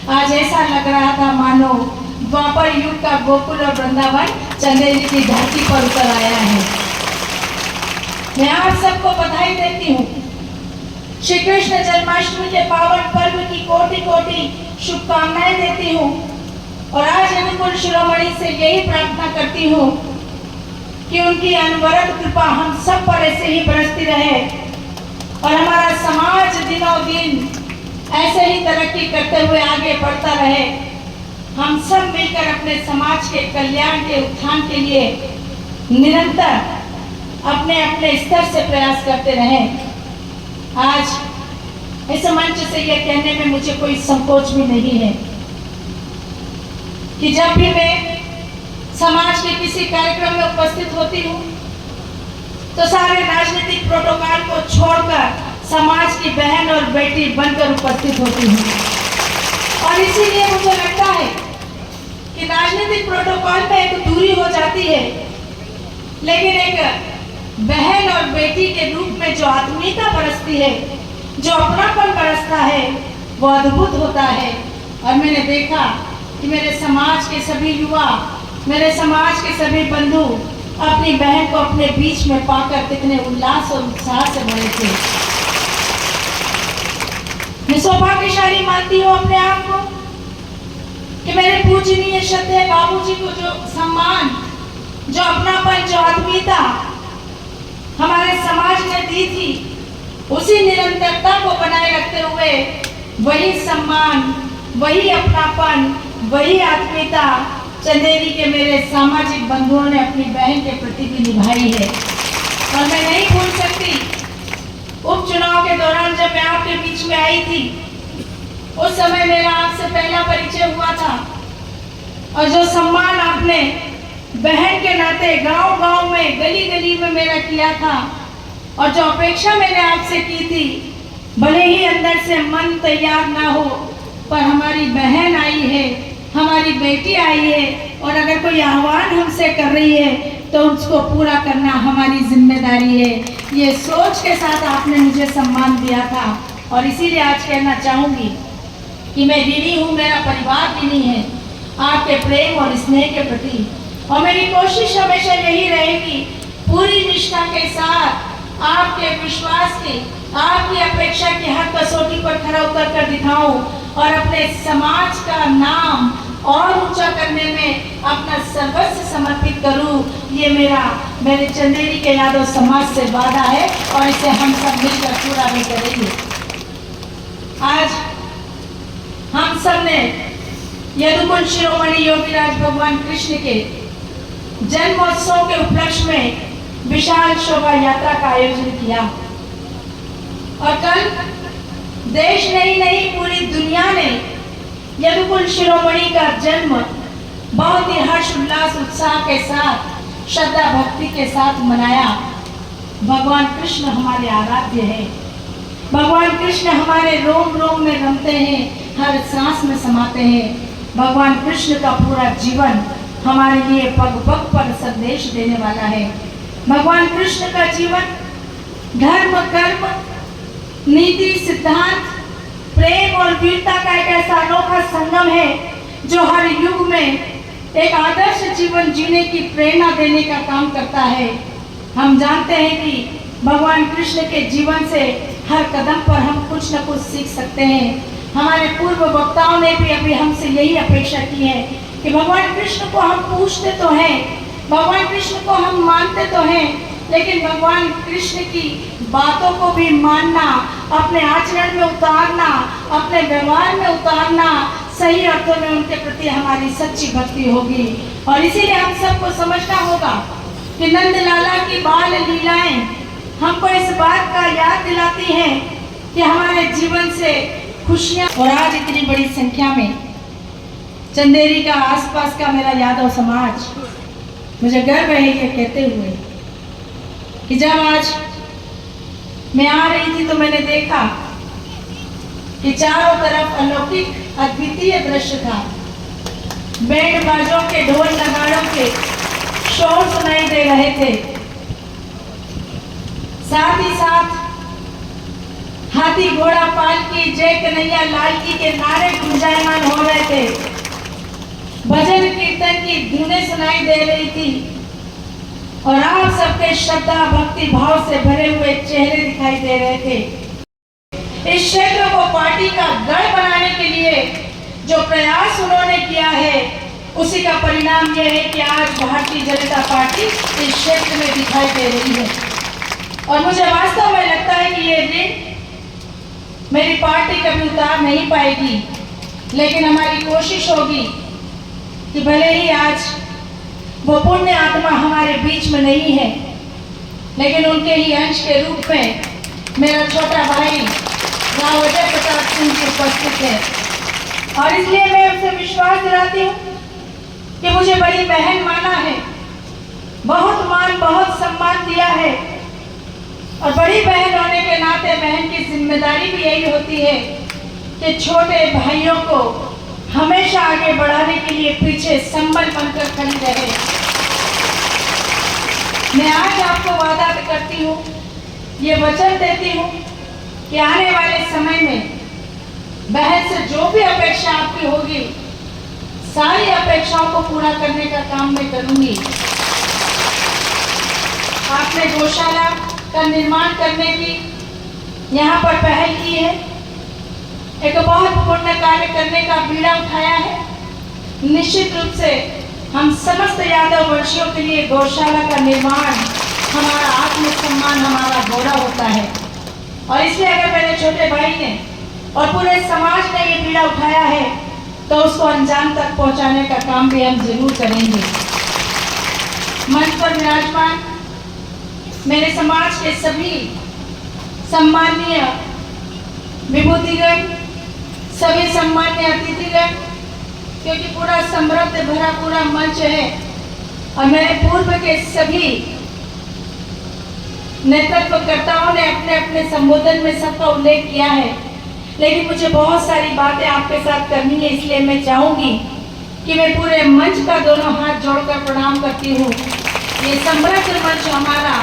आज ऐसा लग रहा था मानो द्वापर युग का गोकुल और वृंदावन चंदेरी की धरती पर उतर आया है। मैं आप सबको बधाई देती हूँ। श्री कृष्ण जन्माष्टमी के पावन पर्व की कोटि कोटि शुभकामनाएं देती हूँ और आज अनुकूल शिरोमणि से यही प्रार्थना करती हूँ कि उनकी अनवरत कृपा हम सब पर ऐसे ही बरसती रहे और हमारा समाज दिनों दिन ऐसे ही तरक्की करते हुए आगे बढ़ता रहे। हम सब मिलकर अपने समाज के कल्याण के उत्थान के लिए निरंतर अपने अपने स्तर से प्रयास करते रहें। आज इस मंच से यह कहने में मुझे कोई संकोच भी नहीं है कि जब भी मैं समाज के किसी कार्यक्रम में उपस्थित होती हूँ तो सारे राजनीतिक प्रोटोकॉल को छोड़कर समाज की बहन और बेटी बनकर उपस्थित होती हूँ। और इसीलिए मुझे लगता है कि राजनीतिक प्रोटोकॉल में एक दूरी हो जाती है, लेकिन एक बहन और बेटी के रूप में जो आत्मीयता बरसती है, जो अपनापन बरसता है, वो अद्भुत होता है। और मैंने देखा कि मेरे समाज के सभी युवा, मेरे समाज के सभी बंधु अपनी बहन को अपने बीच में पाकर कितने उल्लास और उत्साह से भरे थे। मैं सौभाग्यशाली मानती हूँ अपने आप को कि मेरे पूजनीय श्रद्धेय बाबूजी को जो सम्मान, जो अपनापन, जो आत्मीयता हमारे समाज ने दी थी, उसी निरंतरता को बनाए रखते हुए वही सम्मान, वही अपनापन, वही आत्मीयता चंदेरी के मेरे सामाजिक बंधुओं ने अपनी बहन के प्रति भी निभाई है। और मैं नहीं भूल सकती उपचुनाव के दौरान जब मैं आपके बीच में आई थी, उस समय मेरा आपसे पहला परिचय हुआ था और जो सम्मान आपने बहन के नाते गांव-गांव में, गली-गली में मेरा किया था और जो अपेक्षा मैंने आपसे की थी, भले ही अंदर से मन तैयार ना हो, पर हमारी बहन आई है, हमारी बेटी आई है और अगर कोई आह्वान हमसे कर रही है तो उसको पूरा करना हमारी जिम्मेदारी है। ये सोच के साथ आपने मुझे सम्मान दिया था और इसीलिए आज कहना चाहूँगी कि मैं ऋणी हूँ, मेरा परिवार ऋणी है आपके प्रेम और स्नेह के प्रति। और मेरी कोशिश हमेशा यही रहेगी, पूरी निष्ठा के साथ आपके विश्वास की, आपकी अपेक्षा की हर कसौटी पर खरा उतर कर दिखाऊं और अपने समाज का नाम और ऊंचा करने में अपना सर्वस्व समर्पित करूं। ये मेरे चंदेरी के यादव समाज से वादा है और इसे हम सब मिलकर पूरा भी करेंगे। आज हम सब ने यदुकुल शिरोमणि योगीराज भगवान कृष्ण के जन्मोत्सव के उपलक्ष्य में विशाल शोभा यात्रा का आयोजन किया और कल देश नहीं पूरी दुनिया ने यदुकुल शिरोमणि का जन्म बहुत ही हर्ष उल्लास उत्साह के साथ, श्रद्धा भक्ति के साथ मनाया। भगवान कृष्ण हमारे आराध्य है, भगवान कृष्ण हमारे रोम रोम में रमते हैं, हर सांस में समाते हैं। भगवान कृष्ण का पूरा जीवन हमारे लिए पग पग पर संदेश देने वाला है। भगवान कृष्ण का जीवन धर्म, कर्म, नीति, सिद्धांत, प्रेम और वीरता का एक ऐसा अनोखा संगम है जो हर युग में एक आदर्श जीवन जीने की प्रेरणा देने का काम करता है। हम जानते हैं कि भगवान कृष्ण के जीवन से हर कदम पर हम कुछ न कुछ सीख सकते हैं। हमारे पूर्व वक्ताओं ने भी अभी हमसे यही अपेक्षा की है कि भगवान कृष्ण को हम पूछते तो हैं, भगवान कृष्ण को हम मानते तो हैं, लेकिन भगवान कृष्ण की बातों को भी मानना, अपने आचरण में उतारना, अपने व्यवहार में उतारना, सही अर्थों में उनके प्रति हमारी सच्ची भक्ति होगी। और इसीलिए हम सबको समझना होगा कि नंद लाला की बाल लीलाएं हमको इस बात का याद दिलाती हैं कि हमारे जीवन से खुशियां। और आज इतनी बड़ी संख्या में चंदेरी का आसपास का मेरा यादव समाज, मुझे गर्व है ये कहते हुए कि जब आज मैं आ रही थी तो मैंने देखा कि चारों तरफ अलौकिक अद्वितीय दृश्य था। बैंड बाजों के, ढोल नगाड़ों के शोर सुनाई दे रहे थे, साथ ही साथ हाथी घोड़ा पालकी, जय कन्हैया लाल की के नारे गुंजायमान हो भजन कीर्तन की धुनें सुनाई दे रही थी और आप सबके श्रद्धा भक्ति भाव से भरे हुए चेहरे दिखाई दे रहे थे। इस क्षेत्र को पार्टी का गढ़ बनाने के लिए जो प्रयास उन्होंने किया है, उसी का परिणाम यह है कि आज भारतीय जनता पार्टी इस क्षेत्र में दिखाई दे रही है। और मुझे वास्तव में लगता है कि ये दिन मेरी पार्टी कभी उतार नहीं पाएगी, लेकिन हमारी कोशिश होगी कि भले ही आज वो पुण्य आत्मा हमारे बीच में नहीं है, लेकिन उनके ही अंश के रूप में मेरा छोटा भाई राव अजय प्रताप सिंह जी उपस्थित है। और इसलिए मैं उनसे विश्वास दिलाती हूँ कि मुझे बड़ी बहन माना है, बहुत मान बहुत सम्मान दिया है, और बड़ी बहन होने के नाते बहन की जिम्मेदारी भी यही होती है कि छोटे भाइयों को हमेशा आगे बढ़ाने के लिए पीछे संबल बनकर खड़ी रहे। मैं आज आपको वादा करती हूँ, ये वचन देती हूँ कि आने वाले समय में बहन से जो भी अपेक्षा आपकी होगी, सारी अपेक्षाओं को पूरा करने का काम मैं करूंगी। आपने गौशाला का निर्माण करने की यहाँ पर पहल की है, एक बहुत पुण्य कार्य करने का बीड़ा उठाया है। निश्चित रूप से हम समस्त यादव वंशियों के लिए गौशाला का निर्माण हमारा आत्मसम्मान, हमारा गौरव होता है। और इसलिए अगर मेरे छोटे भाई ने और पूरे समाज ने ये बीड़ा उठाया है, तो उसको अंजाम तक पहुंचाने का काम भी हम जरूर करेंगे। मंच पर विराजमान मेरे समाज के सभी सम्माननीय विभूतिगण, सभी सम्मान्य अतिथिगण, क्योंकि पूरा समृद्ध भरा पूरा मंच है, और मेरे पूर्व के सभी नेतृत्वकर्ताओं ने अपने अपने संबोधन में सबका उल्लेख किया है, लेकिन मुझे बहुत सारी बातें आपके साथ करनी है। इसलिए मैं चाहूंगी कि मैं पूरे मंच का दोनों हाथ जोड़कर प्रणाम करती हूँ। ये समृद्ध मंच हमारा